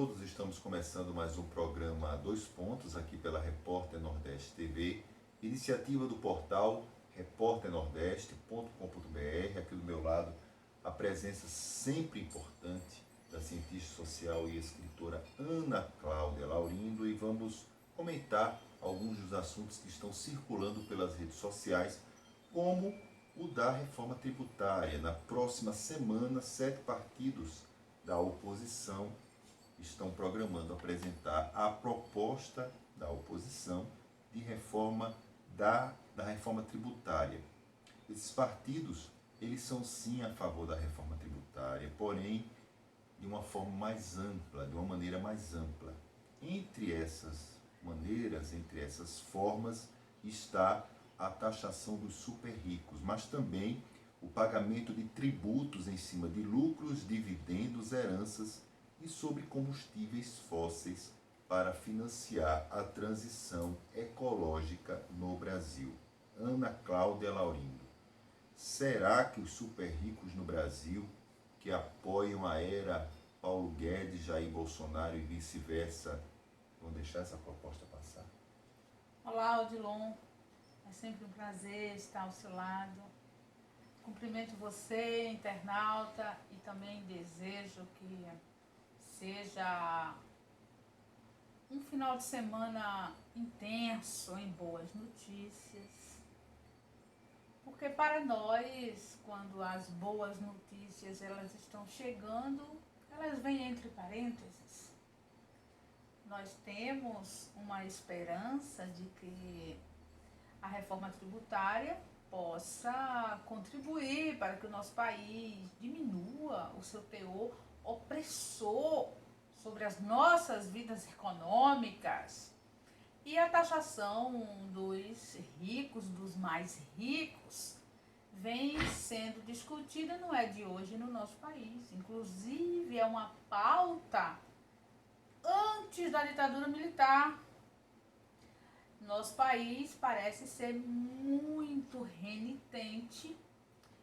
todos, estamos começando mais um programa Dois Pontos aqui pela Repórter Nordeste TV, iniciativa do portal repórternordeste.com.br. Aqui do meu lado, a presença sempre importante da cientista social e escritora Ana Cláudia Laurindo, e vamos comentar alguns dos assuntos que estão circulando pelas redes sociais, como o da reforma tributária. Na próxima semana, 7 partidos da oposição estão programando apresentar a proposta da oposição de reforma da reforma tributária. Esses partidos, eles são sim a favor da reforma tributária, porém de uma forma mais ampla, de uma maneira mais ampla. Entre essas maneiras, entre essas formas, está a taxação dos super ricos, mas também o pagamento de tributos em cima de lucros, dividendos, heranças e sobre combustíveis fósseis para financiar a transição ecológica no Brasil. Ana Cláudia Laurindo, será que os super ricos no Brasil, que apoiam a era Paulo Guedes, Jair Bolsonaro e vice-versa, vão deixar essa proposta passar? Olá, Odilon. É sempre um prazer estar ao seu lado. Cumprimento você, internauta, e também desejo que seja um final de semana intenso em boas notícias. Porque para nós, quando as boas notícias elas estão chegando, elas vêm entre parênteses. Nós temos uma esperança de que a reforma tributária possa contribuir para que o nosso país diminua o seu teor opressor sobre as nossas vidas econômicas. E a taxação dos ricos, dos mais ricos, vem sendo discutida, não é de hoje no nosso país. Inclusive é uma pauta antes da ditadura militar. Nosso país parece ser muito renitente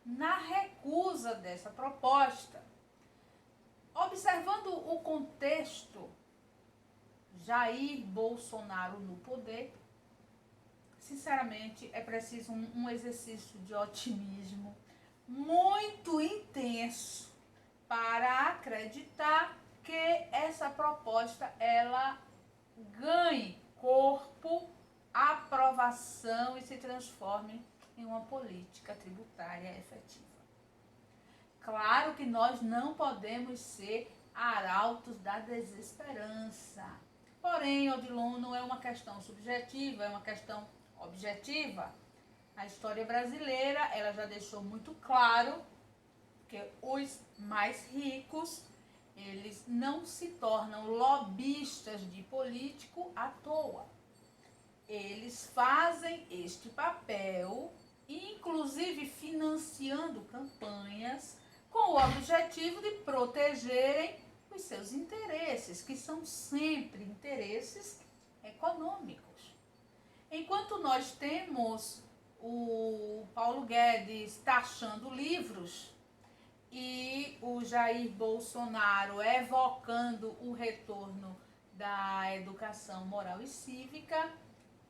na recusa dessa proposta. Observando o contexto, Jair Bolsonaro no poder, sinceramente é preciso um exercício de otimismo muito intenso para acreditar que essa proposta ela ganhe corpo, aprovação e se transforme em uma política tributária efetiva. Claro que nós não podemos ser arautos da desesperança. Porém, Odilon, não é uma questão subjetiva, é uma questão objetiva. A história brasileira ela já deixou muito claro que os mais ricos eles não se tornam lobistas de político à toa. Eles fazem este papel, inclusive financiando campanhas, com o objetivo de protegerem os seus interesses, que são sempre interesses econômicos. Enquanto nós temos o Paulo Guedes taxando livros e o Jair Bolsonaro evocando o retorno da educação moral e cívica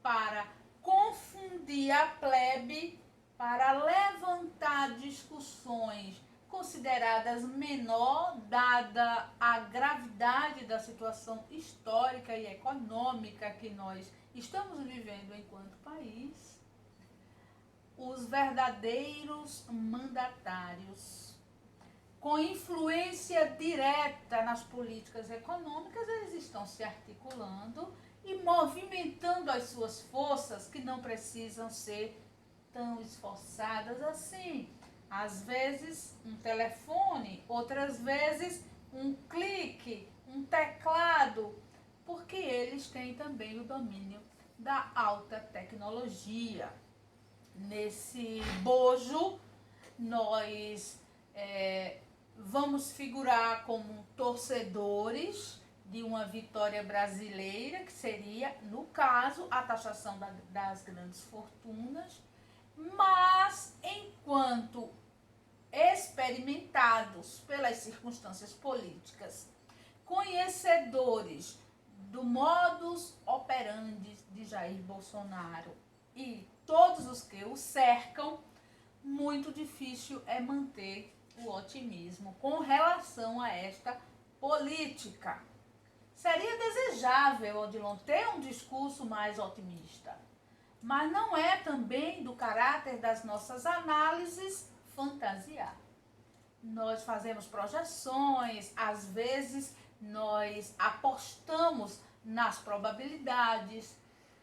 para confundir a plebe, para levantar discussões consideradas menor, dada a gravidade da situação histórica e econômica que nós estamos vivendo enquanto país, os verdadeiros mandatários, com influência direta nas políticas econômicas, eles estão se articulando e movimentando as suas forças, que não precisam ser tão esforçadas assim. Às vezes um telefone, outras vezes um clique, um teclado, porque eles têm também o domínio da alta tecnologia. Nesse bojo, nós vamos figurar como torcedores de uma vitória brasileira, que seria, no caso, a taxação das grandes fortunas, mas enquanto experimentados pelas circunstâncias políticas conhecedores do modus operandi de Jair Bolsonaro e todos os que o cercam, muito difícil é manter o otimismo com relação a esta política. Seria desejável, Odilon, ter um discurso mais otimista, mas não é também do caráter das nossas análises fantasiar. Nós fazemos projeções, às vezes nós apostamos nas probabilidades,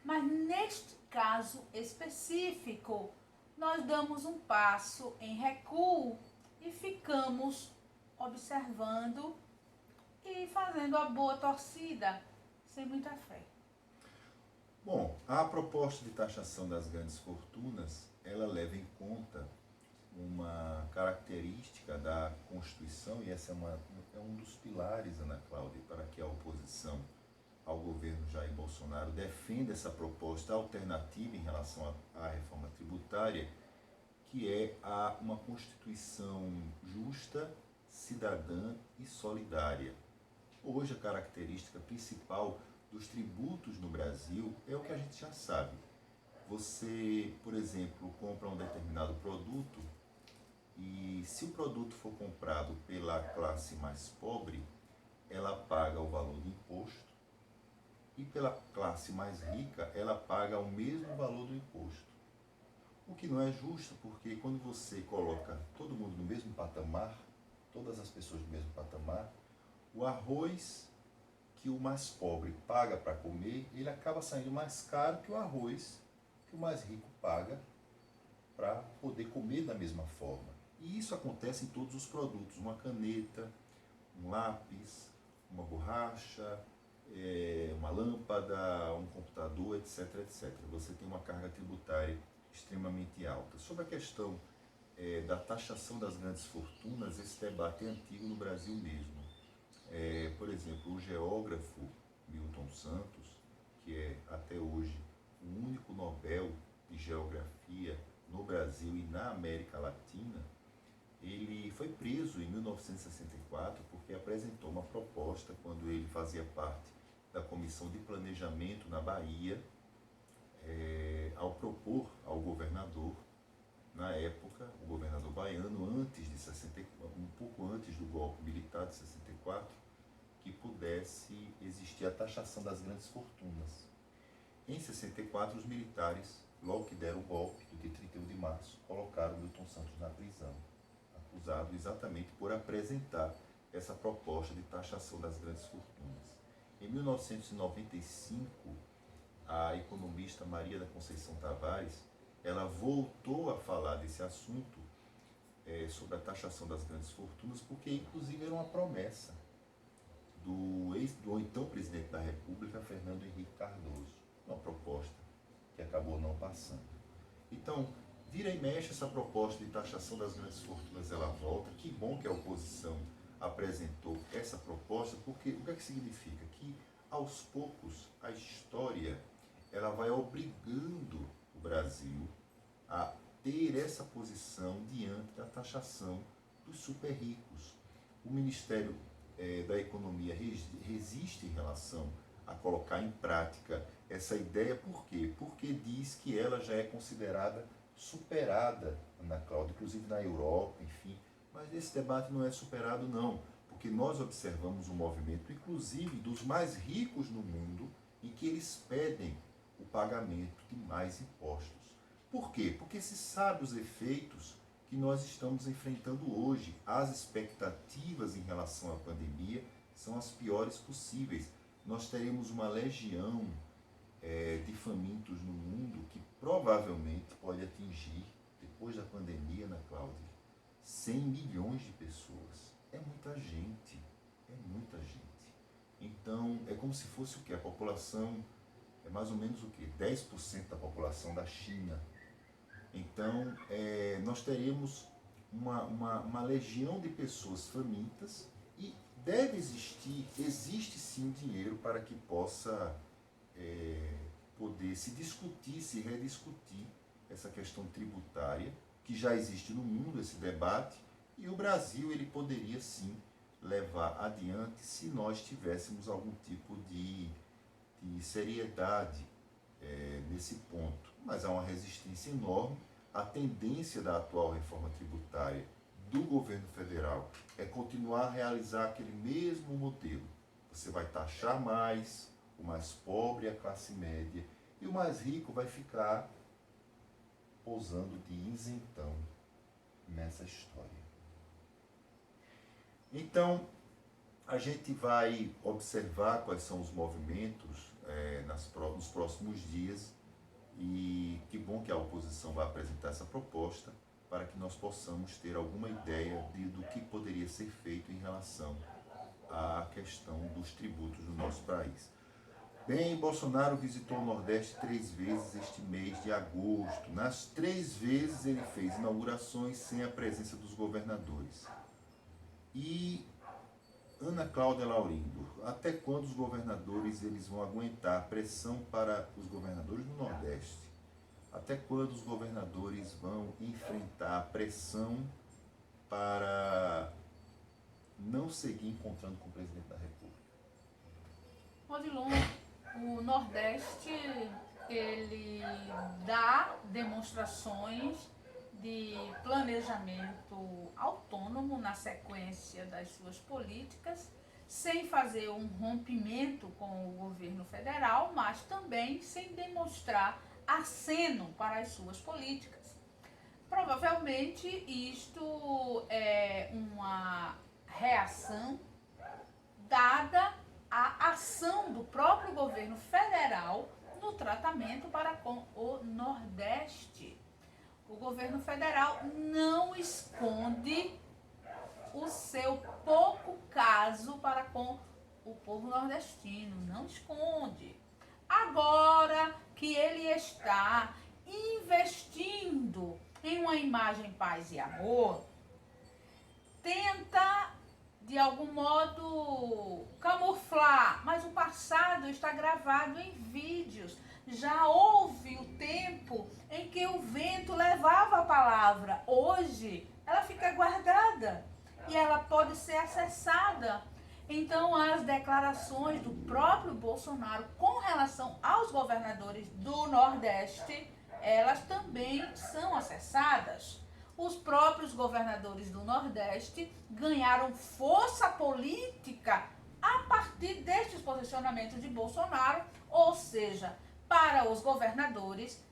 mas neste caso específico, nós damos um passo em recuo e ficamos observando e fazendo a boa torcida, sem muita fé. Bom, a proposta de taxação das grandes fortunas, ela leva em conta uma característica da Constituição, e essa é um dos pilares, Ana Cláudia, para que a oposição ao governo Jair Bolsonaro defenda essa proposta alternativa em relação à reforma tributária, que é uma Constituição justa, cidadã e solidária. Hoje, a característica principal dos tributos no Brasil é o que a gente já sabe. Você, por exemplo, compra um determinado produto e, se o produto for comprado pela classe mais pobre, ela paga o valor do imposto, e pela classe mais rica, ela paga o mesmo valor do imposto. O que não é justo, porque quando você coloca todo mundo no mesmo patamar, todas as pessoas no mesmo patamar, o arroz que o mais pobre paga para comer, ele acaba saindo mais caro que o arroz que o mais rico paga para poder comer da mesma forma. E isso acontece em todos os produtos, uma caneta, um lápis, uma borracha, uma lâmpada, um computador, etc, etc. Você tem uma carga tributária extremamente alta. Sobre a questão da taxação das grandes fortunas, esse debate é antigo no Brasil mesmo. Por exemplo, o geógrafo Milton Santos, que é até hoje o único Nobel de Geografia no Brasil e na América Latina, ele foi preso em 1964 porque apresentou uma proposta, quando ele fazia parte da Comissão de Planejamento na Bahia, ao propor ao governador, na época, o governador baiano, um pouco antes do golpe militar de 64, que pudesse existir a taxação das grandes fortunas. Em 64, os militares, logo que deram o golpe, do dia 31 de março, colocaram Milton Santos na prisão, acusado exatamente por apresentar essa proposta de taxação das grandes fortunas. Em 1995, a economista Maria da Conceição Tavares, ela voltou a falar desse assunto, sobre a taxação das grandes fortunas, porque inclusive era uma promessa do então presidente da República, Fernando Henrique Cardoso, uma proposta que acabou não passando. Então, vira e mexe, essa proposta de taxação das grandes fortunas, ela volta. Que bom que a oposição apresentou essa proposta, porque o que é que significa? Que, aos poucos, a história ela vai obrigando o Brasil a ter essa posição diante da taxação dos super ricos. O Ministério da Economia resiste em relação a colocar em prática essa ideia. Por quê? Porque diz que ela já é considerada superada, Ana Cláudia, inclusive na Europa, enfim. Mas esse debate não é superado, não, porque nós observamos um movimento, inclusive dos mais ricos no mundo, em que eles pedem o pagamento de mais impostos. Por quê? Porque se sabe os efeitos que nós estamos enfrentando hoje. As expectativas em relação à pandemia são as piores possíveis. Nós teremos uma legião de famintos no mundo que provavelmente pode atingir, depois da pandemia, Ana Cláudia, 100 milhões de pessoas. É muita gente, é muita gente. Então, é como se fosse o quê? A população é mais ou menos o quê? 10% da população da China. Então, nós teremos uma legião de pessoas famintas, e existe sim dinheiro para que possa poder se discutir, se rediscutir essa questão tributária, que já existe no mundo esse debate, e o Brasil ele poderia sim levar adiante se nós tivéssemos algum tipo de seriedade nesse ponto. Mas há uma resistência enorme. A tendência da atual reforma tributária do governo federal é continuar a realizar aquele mesmo modelo. Você vai taxar mais, o mais pobre, a classe média, e o mais rico vai ficar posando de isentão nessa história. Então, a gente vai observar quais são os movimentos nos próximos dias, e que bom que a oposição vai apresentar essa proposta para que nós possamos ter alguma ideia do que poderia ser feito em relação à questão dos tributos do nosso país. Bem, Bolsonaro visitou o Nordeste 3 vezes este mês de agosto. Nas 3 vezes ele fez inaugurações sem a presença dos governadores. E Ana Cláudia Laurindo, até quando os governadores eles vão aguentar a pressão para os governadores do Nordeste? Até quando os governadores vão enfrentar a pressão para não seguir encontrando com o presidente da República? Odilon, o Nordeste, ele dá demonstrações de planejamento autônomo na sequência das suas políticas, sem fazer um rompimento com o governo federal, mas também sem demonstrar aceno para as suas políticas. Provavelmente isto é uma reação dada à ação do próprio governo federal no tratamento para com o Nordeste. O governo federal não esconde o seu pouco caso para com o povo nordestino, não esconde. Agora que ele está investindo em uma imagem paz e amor, tenta de algum modo camuflar, mas o passado está gravado em vídeos. Já houve o tempo em que o vento levava a palavra. Hoje ela fica guardada e ela pode ser acessada. Então as declarações do próprio Bolsonaro com relação aos governadores do Nordeste, elas também são acessadas. Os próprios governadores do Nordeste ganharam força política a partir destes posicionamentos de Bolsonaro, ou seja, para os governadores,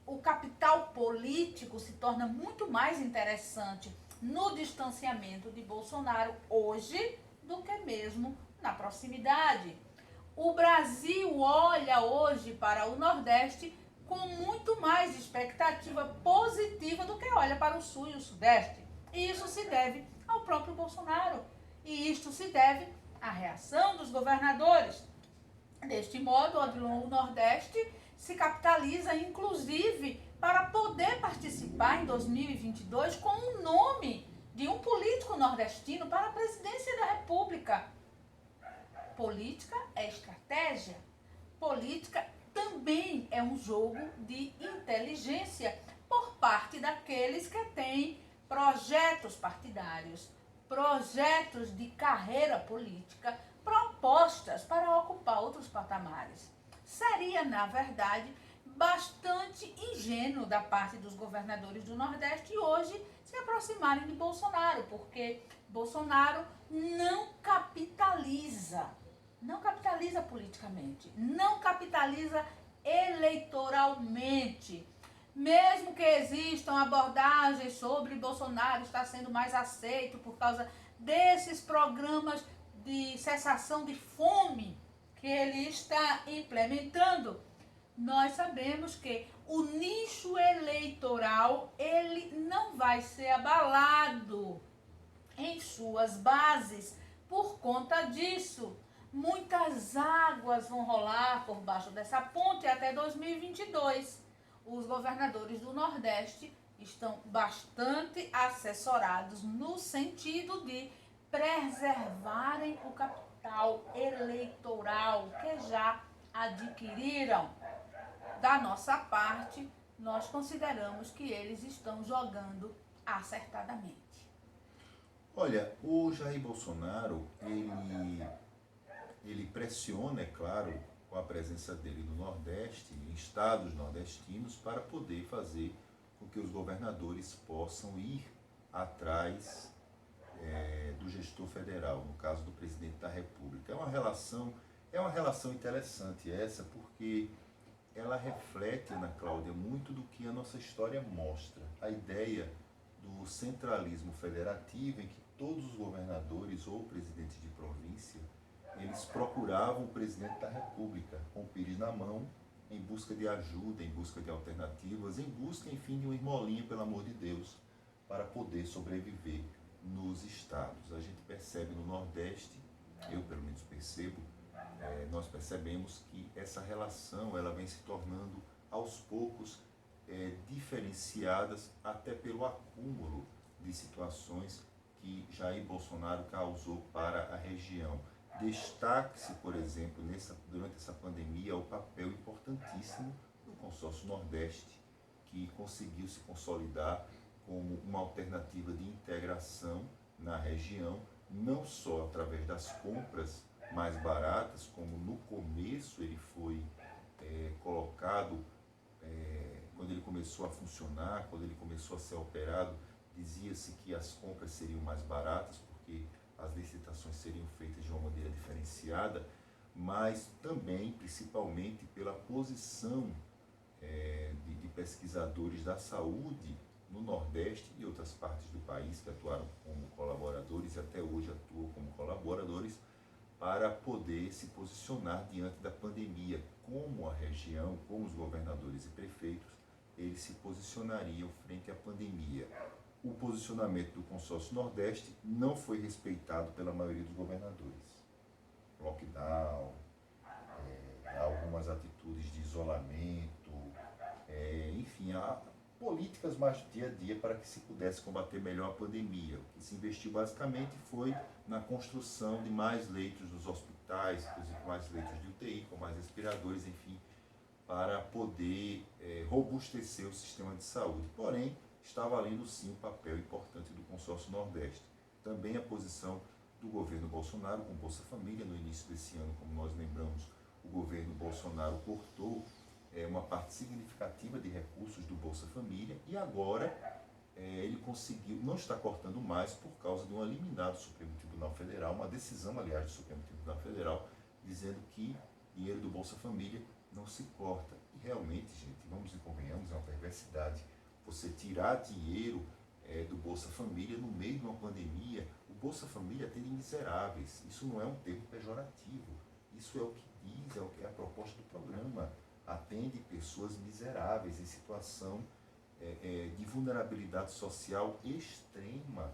o capital político se torna muito mais interessante no distanciamento de Bolsonaro hoje do que mesmo na proximidade. O Brasil olha hoje para o Nordeste com muito mais expectativa positiva do que olha para o Sul e o Sudeste. E isso se deve ao próprio Bolsonaro. E isto se deve à reação dos governadores. Deste modo, o Nordeste se capitaliza, inclusive, para poder participar em 2022 com o nome de um político nordestino para a presidência da República. Política é estratégia. Política também é um jogo de inteligência por parte daqueles que têm projetos partidários, projetos de carreira política, propostas para ocupar outros patamares. Seria, na verdade, bastante ingênuo da parte dos governadores do Nordeste hoje se aproximarem de Bolsonaro, porque Bolsonaro não capitaliza politicamente, não capitaliza eleitoralmente. Mesmo que existam abordagens sobre Bolsonaro estar sendo mais aceito por causa desses programas de cessação de fome que ele está implementando, nós sabemos que o nicho eleitoral ele não vai ser abalado em suas bases por conta disso. Muitas águas vão rolar por baixo dessa ponte até 2022. Os governadores do Nordeste estão bastante assessorados no sentido de preservarem o capital eleitoral que já adquiriram. Da nossa parte, nós consideramos que eles estão jogando acertadamente. Olha, o Jair Bolsonaro, ele pressiona, é claro, com a presença dele no Nordeste, em estados nordestinos, para poder fazer com que os governadores possam ir atrás do gestor federal, no caso do presidente da República. É uma relação interessante essa, porque ela reflete, Ana Cláudia, muito do que a nossa história mostra. A ideia do centralismo federativo, em que todos os governadores ou presidentes de província, eles procuravam o presidente da República, com o pires na mão, em busca de ajuda, em busca de alternativas, em busca, enfim, de uma esmolinha, pelo amor de Deus, para poder sobreviver nos estados. A gente percebe no Nordeste, eu pelo menos percebo, nós percebemos que essa relação ela vem se tornando aos poucos diferenciadas até pelo acúmulo de situações que Jair Bolsonaro causou para a região. Destaque-se, por exemplo, durante essa pandemia, o papel importantíssimo do consórcio Nordeste, que conseguiu se consolidar como uma alternativa de integração na região, não só através das compras mais baratas, como no começo ele foi colocado, quando ele começou a funcionar, quando ele começou a ser operado, dizia-se que as compras seriam mais baratas, porque as licitações seriam feitas de uma maneira diferenciada, mas também, principalmente, pela posição de pesquisadores da saúde no Nordeste e outras partes do país que atuaram como colaboradores e até hoje atuam como colaboradores para poder se posicionar diante da pandemia, como a região, como os governadores e prefeitos, eles se posicionariam frente à pandemia. O posicionamento do consórcio Nordeste não foi respeitado pela maioria dos governadores. Lockdown, algumas atitudes de isolamento, enfim, há políticas mais do dia a dia para que se pudesse combater melhor a pandemia. O que se investiu basicamente foi na construção de mais leitos nos hospitais, inclusive mais leitos de UTI, com mais respiradores, enfim, para poder robustecer o sistema de saúde. Porém, está valendo sim o papel importante do consórcio Nordeste. Também a posição do governo Bolsonaro com Bolsa Família. No início desse ano, como nós lembramos, o governo Bolsonaro cortou uma parte significativa de recursos do Bolsa Família e agora ele conseguiu, não está cortando mais por causa de uma liminar do Supremo Tribunal Federal, uma decisão, aliás, do Supremo Tribunal Federal, dizendo que dinheiro do Bolsa Família não se corta. E realmente, gente, vamos e convenhamos, é uma perversidade. Você tirar dinheiro do Bolsa Família no meio de uma pandemia. O Bolsa Família atende miseráveis. Isso não é um termo pejorativo. Isso é o que diz, é o que é a proposta do programa. Atende pessoas miseráveis em situação de vulnerabilidade social extrema.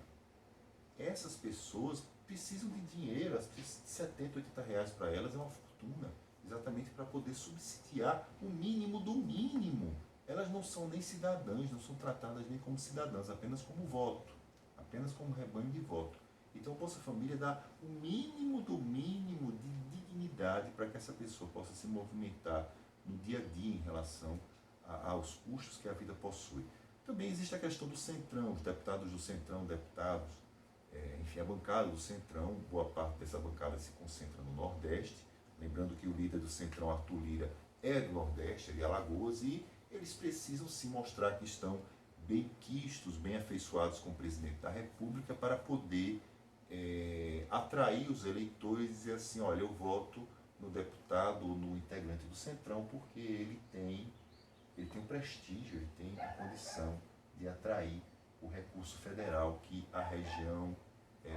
Essas pessoas precisam de dinheiro, as precisam de 70, 80 reais para elas é uma fortuna, exatamente para poder subsidiar o mínimo do mínimo. Elas não são nem cidadãs, não são tratadas nem como cidadãs, apenas como voto, apenas como rebanho de voto. Então o Bolsa Família dá o mínimo do mínimo de dignidade para que essa pessoa possa se movimentar no dia a dia em relação aos custos que a vida possui. Também existe a questão do Centrão, os deputados do Centrão, enfim, a bancada do Centrão, boa parte dessa bancada se concentra no Nordeste, lembrando que o líder do Centrão, Arthur Lira, é do Nordeste, é de Alagoas, e eles precisam se mostrar que estão bem quistos, bem afeiçoados com o presidente da República para poder atrair os eleitores e dizer assim, olha, eu voto no deputado ou no integrante do Centrão porque ele tem um prestígio, ele tem a condição de atrair o recurso federal que a região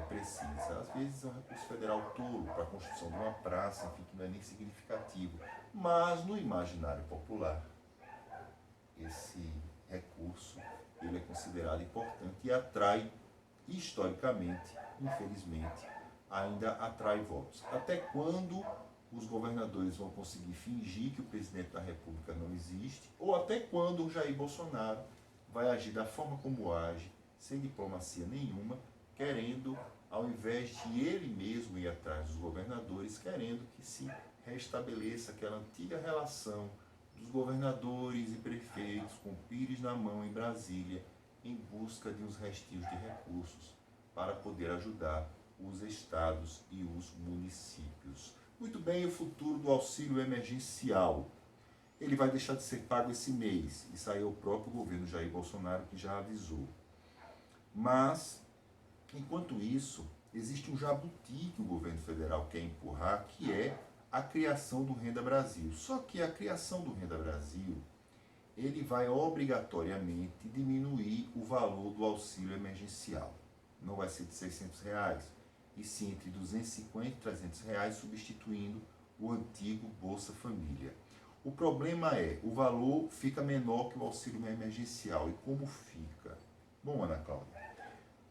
precisa. Às vezes é um recurso federal tolo para a construção de uma praça, enfim, que não é nem significativo. Mas no imaginário popular, esse recurso ele é considerado importante e atrai, historicamente, infelizmente, ainda atrai votos. Até quando os governadores vão conseguir fingir que o presidente da República não existe, ou até quando o Jair Bolsonaro vai agir da forma como age, sem diplomacia nenhuma, querendo, ao invés de ele mesmo ir atrás dos governadores, querendo que se restabeleça aquela antiga relação dos governadores e prefeitos com o pires na mão em Brasília, em busca de uns restinhos de recursos para poder ajudar os estados e os municípios. Muito bem, o futuro do auxílio emergencial. Ele vai deixar de ser pago esse mês. Isso aí é o próprio governo Jair Bolsonaro que já avisou. Mas, enquanto isso, existe um jabuti que o governo federal quer empurrar, que é a criação do Renda Brasil. Só que a criação do Renda Brasil, ele vai obrigatoriamente diminuir o valor do auxílio emergencial. Não vai ser de R$600, e sim entre R$250 e R$300, substituindo o antigo Bolsa Família. O problema é, o valor fica menor que o auxílio emergencial. E como fica? Bom, Ana Cláudia,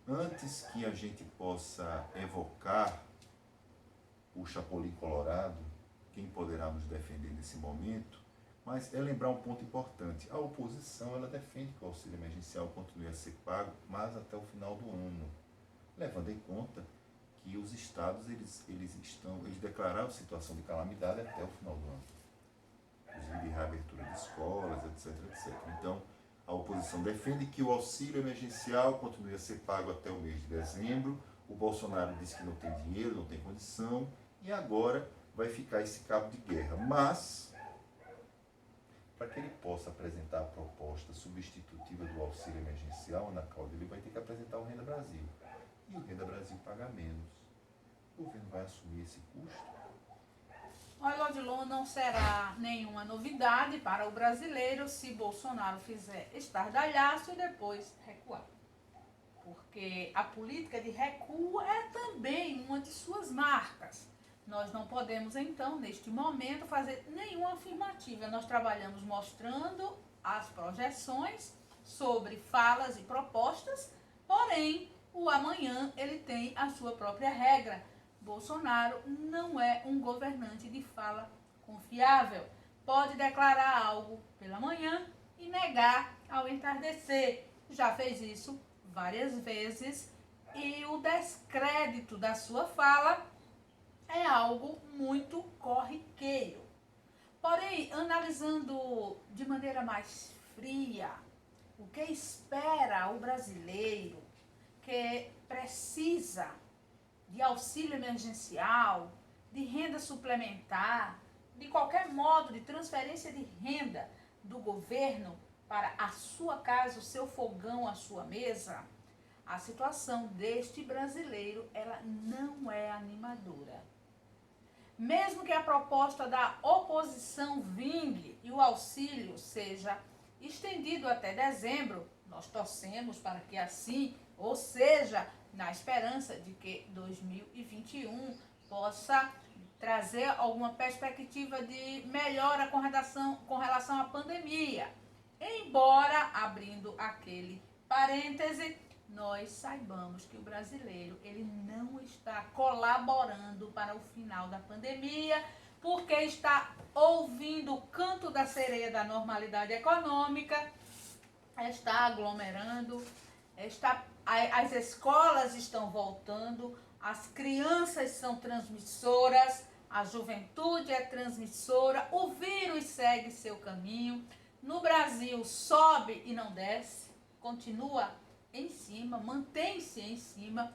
antes que a gente possa evocar o Chapolin Colorado, quem poderá nos defender nesse momento, mas é lembrar um ponto importante. A oposição, ela defende que o auxílio emergencial continue a ser pago, mas até o final do ano, levando em conta que os estados eles declararam situação de calamidade até o final do ano, inclusive reabertura de escolas, etc, etc. Então, a oposição defende que o auxílio emergencial continue a ser pago até o mês de dezembro. O Bolsonaro disse que não tem dinheiro, não tem condição, e agora vai ficar esse cabo de guerra. Mas, para que ele possa apresentar a proposta substitutiva do auxílio emergencial, Ana Cláudia, ele vai ter que apresentar o Renda Brasil. E o Renda Brasil paga menos. O governo vai assumir esse custo? Olha, Odilon, não será nenhuma novidade para o brasileiro se Bolsonaro fizer estardalhaço e depois recuar. Porque a política de recuo é também uma de suas marcas. Nós não podemos, então, neste momento, fazer nenhuma afirmativa. Nós trabalhamos mostrando as projeções sobre falas e propostas, porém, o amanhã ele tem a sua própria regra. Bolsonaro não é um governante de fala confiável. Pode declarar algo pela manhã e negar ao entardecer. Já fez isso várias vezes e o descrédito da sua fala é algo muito corriqueiro. Porém, analisando de maneira mais fria, o que espera o brasileiro que precisa de auxílio emergencial, de renda suplementar, de qualquer modo de transferência de renda do governo para a sua casa, o seu fogão, a sua mesa, a situação deste brasileiro, ela não é animadora. Mesmo que a proposta da oposição vingue e o auxílio seja estendido até dezembro, nós torcemos para que assim, ou seja, na esperança de que 2021 possa trazer alguma perspectiva de melhora com relação à pandemia. Embora, abrindo aquele parêntese, nós saibamos que o brasileiro ele não está colaborando para o final da pandemia, porque está ouvindo o canto da sereia da normalidade econômica, está aglomerando, as escolas estão voltando, as crianças são transmissoras, a juventude é transmissora, o vírus segue seu caminho. No Brasil sobe e não desce, continua em cima, mantém-se em cima.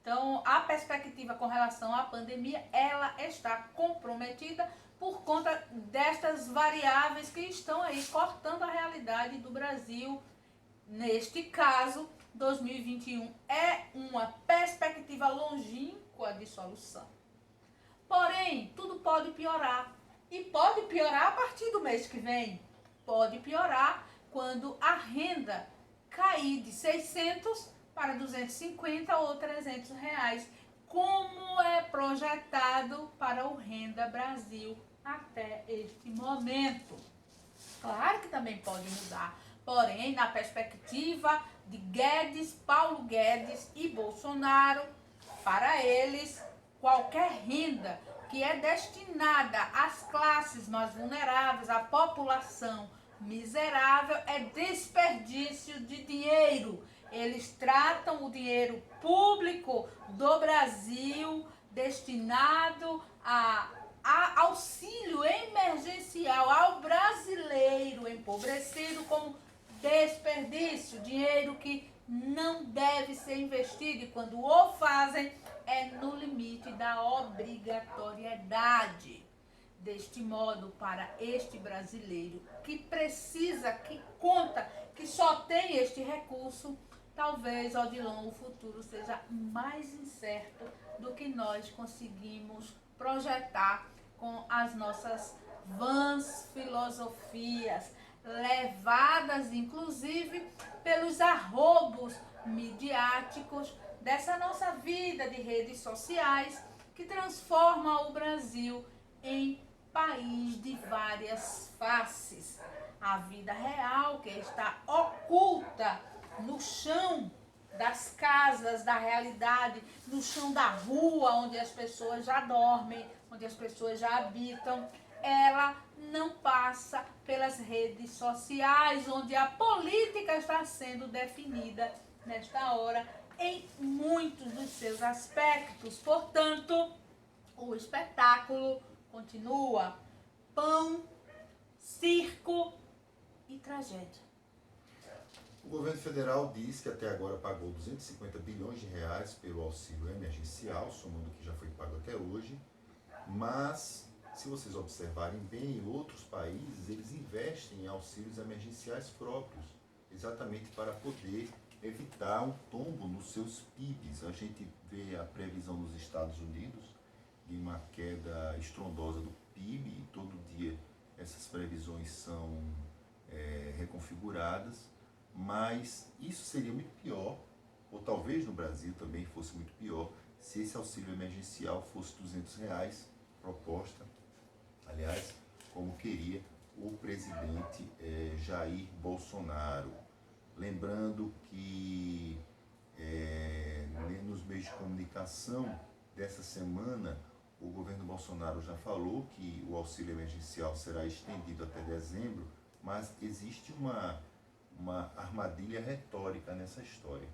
Então, a perspectiva com relação à pandemia, ela está comprometida por conta destas variáveis que estão aí cortando a realidade do Brasil. Neste caso, 2021 é uma perspectiva longínqua de solução. Porém, tudo pode piorar. E pode piorar a partir do mês que vem. Pode piorar quando a renda cair de 600 para 250 ou 300 reais, como é projetado para o Renda Brasil até este momento. Claro que também pode mudar, porém, na perspectiva de Guedes, Paulo Guedes e Bolsonaro, para eles, qualquer renda que é destinada às classes mais vulneráveis, à população miserável, é desperdício de dinheiro. Eles tratam o dinheiro público do Brasil destinado a auxílio emergencial ao brasileiro empobrecido como desperdício, dinheiro que não deve ser investido, e quando o fazem, é no limite da obrigatoriedade. Deste modo, para este brasileiro que precisa, que conta, que só tem este recurso, talvez, Odilon, o futuro seja mais incerto do que nós conseguimos projetar com as nossas vãs filosofias, levadas inclusive pelos arrobos midiáticos dessa nossa vida de redes sociais, que transforma o Brasil em país de várias faces. A vida real que está oculta no chão das casas, da realidade, no chão da rua, onde as pessoas já dormem, onde as pessoas já habitam, ela não passa pelas redes sociais, onde a política está sendo definida nesta hora em muitos dos seus aspectos. Portanto, o espetáculo continua: pão, circo e tragédia. O governo federal diz que até agora pagou 250 bilhões de reais pelo auxílio emergencial, somando o que já foi pago até hoje, mas, se vocês observarem bem, em outros países eles investem em auxílios emergenciais próprios, exatamente para poder evitar um tombo nos seus PIBs. A gente vê a previsão nos Estados Unidos de uma queda estrondosa do PIB, e todo dia essas previsões são reconfiguradas, mas isso seria muito pior, ou talvez no Brasil também fosse muito pior, se esse auxílio emergencial fosse R$ 200, proposta, aliás, como queria o presidente Jair Bolsonaro. Lembrando que nos meios de comunicação dessa semana, o governo Bolsonaro já falou que o auxílio emergencial será estendido até dezembro, mas existe uma armadilha retórica nessa história.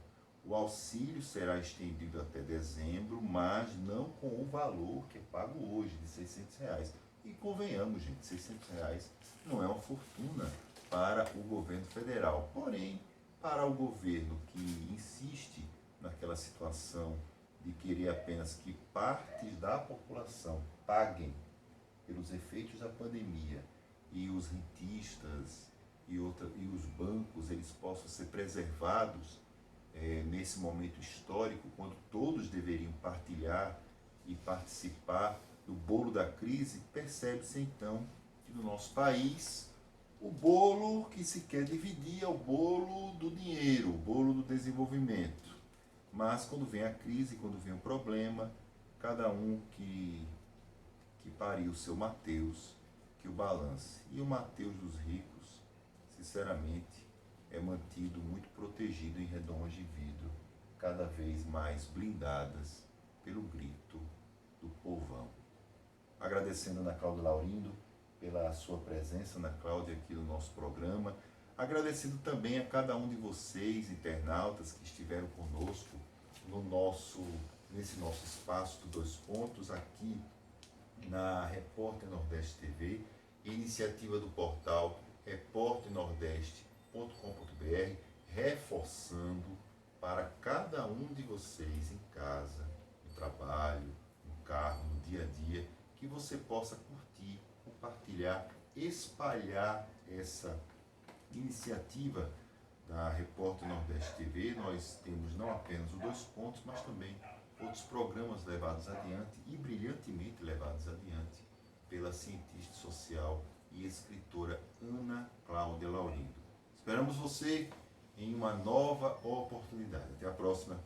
O auxílio será estendido até dezembro, mas não com o valor que é pago hoje, de R$ 600. E convenhamos, gente, R$ 600 não é uma fortuna para o governo federal. Porém, para o governo que insiste naquela situação de querer apenas que partes da população paguem pelos efeitos da pandemia, e os rentistas e os bancos eles possam ser preservados nesse momento histórico, quando todos deveriam partilhar e participar do bolo da crise, percebe-se então que no nosso país o bolo que se quer dividir é o bolo do dinheiro, o bolo do desenvolvimento. Mas quando vem a crise, quando vem o problema, cada um que pariu o seu Mateus, que o balance. E o Mateus dos ricos, sinceramente, é mantido muito protegido em redomas de vidro, cada vez mais blindadas pelo grito do povão. Agradecendo a Ana Cláudia Laurindo pela sua presença, Ana Cláudia, aqui no nosso programa. Agradecendo também a cada um de vocês, internautas, que estiveram conosco nesse nosso espaço do Dois Pontos, aqui na Repórter Nordeste TV, iniciativa do portal repórternordeste.com.br, reforçando para cada um de vocês em casa, no trabalho, no carro, no dia a dia, que você possa curtir, compartilhar, espalhar essa iniciativa da Repórter Nordeste TV. Nós temos não apenas o Dois Pontos, mas também outros programas levados adiante e brilhantemente levados adiante pela cientista social e escritora Ana Cláudia Laurindo. Esperamos você em uma nova oportunidade. Até a próxima.